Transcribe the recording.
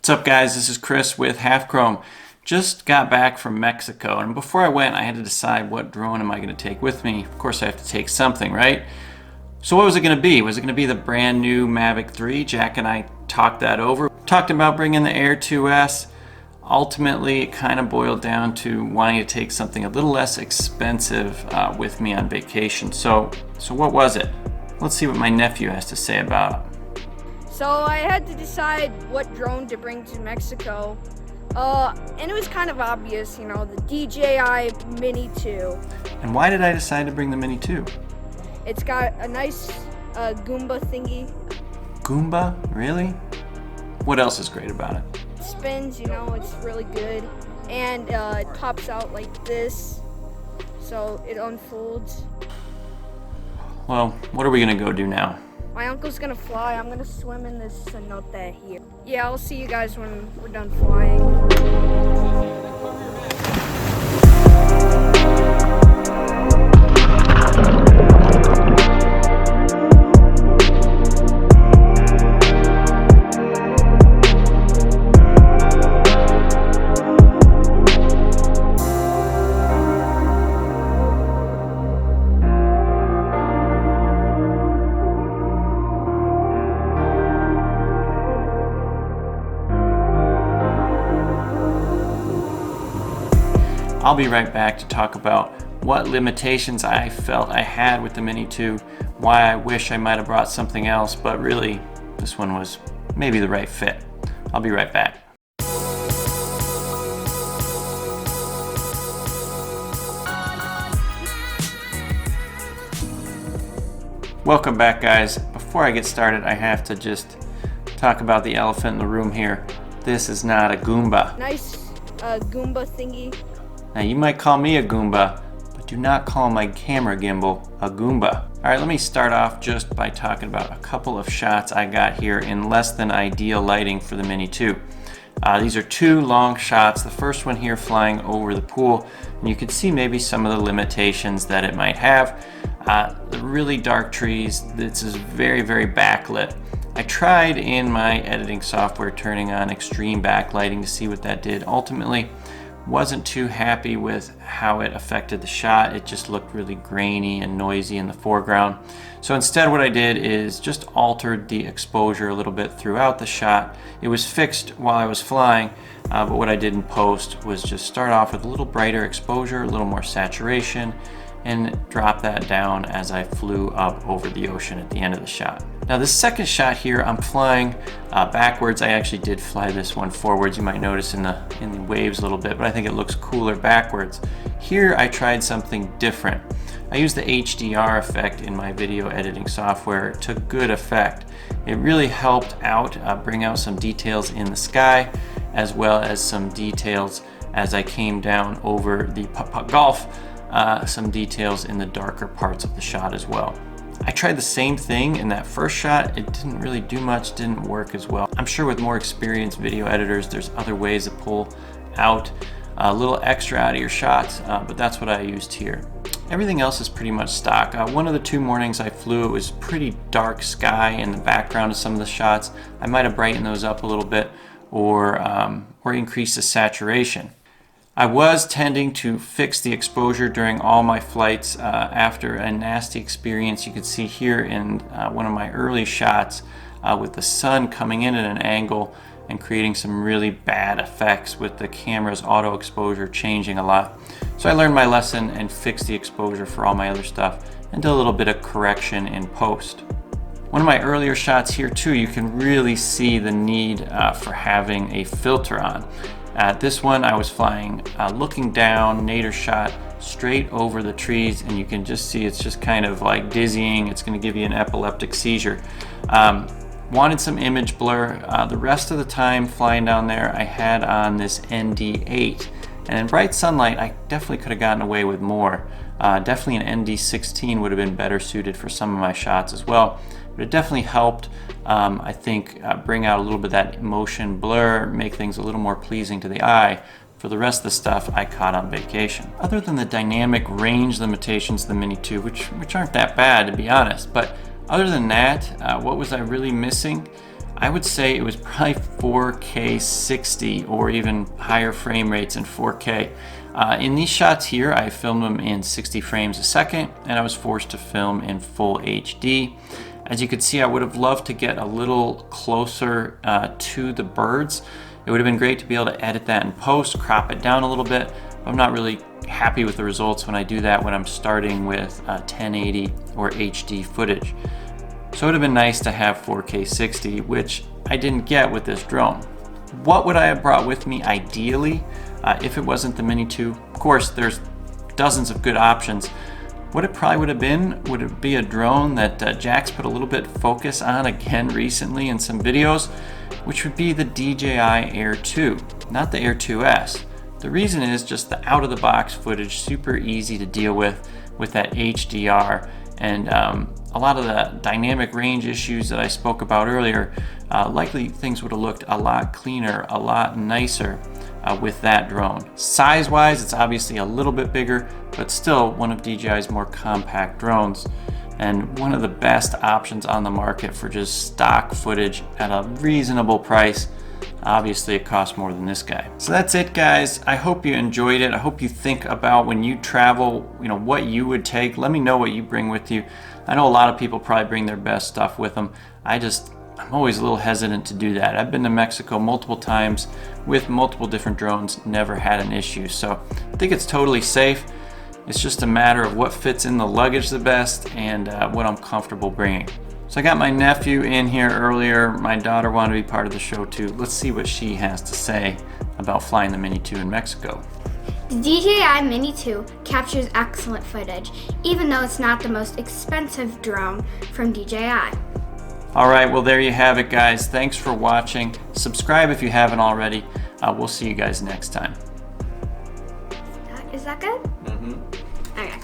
What's up guys, this is Chris with Half Chrome. Just got back from Mexico, and before I went I had to decide what drone am I going to take with me. Of course I have to take something, right? So what was it going to be? Was it going to be the brand new Mavic 3? Jack and I talked that over. Talked about bringing the Air 2S. Ultimately it kind of boiled down to wanting to take something a little less expensive with me on vacation. So what was it? Let's see what my nephew has to say about it. So I had to decide what drone to bring to Mexico, and it was kind of obvious, you know, the DJI Mini 2. And why did I decide to bring the Mini 2? It's got a nice Goomba thingy. Goomba? Really? What else is great about it? It spins, you know, it's really good, and it pops out like this, so it unfolds. Well, what are we gonna go do now? My uncle's gonna fly. I'm gonna swim in this cenote here. Yeah, I'll see you guys when we're done flying. I'll be right back to talk about what limitations I felt I had with the Mini 2, why I wish I might have brought something else, but really this one was maybe the right fit. I'll be right back. Welcome back guys. Before I get started I have to just talk about the elephant in the room here. This is not a Goomba. Nice Goomba thingy. Now you might call me a Goomba, but do not call my camera gimbal a Goomba. Alright, let me start off just by talking about a couple of shots I got here in less than ideal lighting for the Mini 2. These are two long shots, the first one here flying over the pool, and you can see maybe some of the limitations that it might have. The really dark trees, this is very backlit. I tried in my editing software turning on extreme backlighting to see what that did. Ultimately, wasn't too happy with how it affected the shot. It just looked really grainy and noisy in the foreground. So instead what I did is just altered the exposure a little bit throughout the shot. It was fixed while I was flying, but what I did in post was just start off with a little brighter exposure, a little more saturation, and drop that down as I flew up over the ocean at the end of the shot. Now this second shot here, I'm flying backwards. I actually did fly this one forwards. You might notice in the waves a little bit, but I think it looks cooler backwards. Here I tried something different. I used the HDR effect in my video editing software. It took good effect. It really helped out bring out some details in the sky, as well as some details as I came down over the Gulf, some details in the darker parts of the shot as well. I tried the same thing in that first shot. It didn't really do much, didn't work as well. I'm sure with more experienced video editors, there's other ways to pull out a little extra out of your shots, but that's what I used here. Everything else is pretty much stock. One of the two mornings I flew, it was pretty dark sky in the background of some of the shots. I might have brightened those up a little bit or increased the saturation. I was tending to fix the exposure during all my flights after a nasty experience. You can see here in one of my early shots with the sun coming in at an angle and creating some really bad effects with the camera's auto exposure changing a lot. So I learned my lesson and fixed the exposure for all my other stuff and did a little bit of correction in post. One of my earlier shots here too, you can really see the need for having a filter on. At this one I was flying looking down, nadir shot straight over the trees, and you can just see it's just kind of like dizzying. It's going to give you an epileptic seizure. Wanted some image blur. The rest of the time flying down there I had on this ND8, and in bright sunlight I definitely could have gotten away with more. Definitely an ND16 would have been better suited for some of my shots as well, but it definitely helped I think bring out a little bit of that motion blur, make things a little more pleasing to the eye for the rest of the stuff I caught on vacation. Other than the dynamic range limitations of the Mini 2, which aren't that bad to be honest, but other than that, what was I really missing? I would say it was probably 4K 60 or even higher frame rates in 4K. In these shots here, I filmed them in 60 frames a second, and I was forced to film in full HD. As you can see, I would have loved to get a little closer to the birds. It would have been great to be able to edit that in post, crop it down a little bit. I'm not really happy with the results when I do that when I'm starting with 1080 or HD footage. So it would have been nice to have 4K 60, which I didn't get with this drone. What would I have brought with me ideally if it wasn't the Mini 2? Of course, there's dozens of good options. What it probably would have been, would it be a drone that Jack's put a little bit focus on again recently in some videos, which would be the DJI Air 2, not the Air 2S. The reason is just the out-of-the-box footage, super easy to deal with that HDR, and a lot of the dynamic range issues that I spoke about earlier, likely things would have looked a lot cleaner, a lot nicer with that drone. Size-wise, it's obviously a little bit bigger, but still one of DJI's more compact drones, and one of the best options on the market for just stock footage at a reasonable price. Obviously it costs more than this guy. So that's it, guys. I hope you enjoyed it. I hope you think about when you travel, what you would take. Let me know what you bring with you. I know a lot of people probably bring their best stuff with them. I'm always a little hesitant to do that. I've been to Mexico multiple times with multiple different drones, never had an issue. So I think it's totally safe. It's just a matter of what fits in the luggage the best and what I'm comfortable bringing. So I got my nephew in here earlier. My daughter wanted to be part of the show too. Let's see what she has to say about flying the Mini 2 in Mexico. The DJI Mini 2 captures excellent footage, even though it's not the most expensive drone from DJI. All right, well there you have it, guys. Thanks for watching. Subscribe if you haven't already. We'll see you guys next time. Is that good? Mm-hmm. Okay.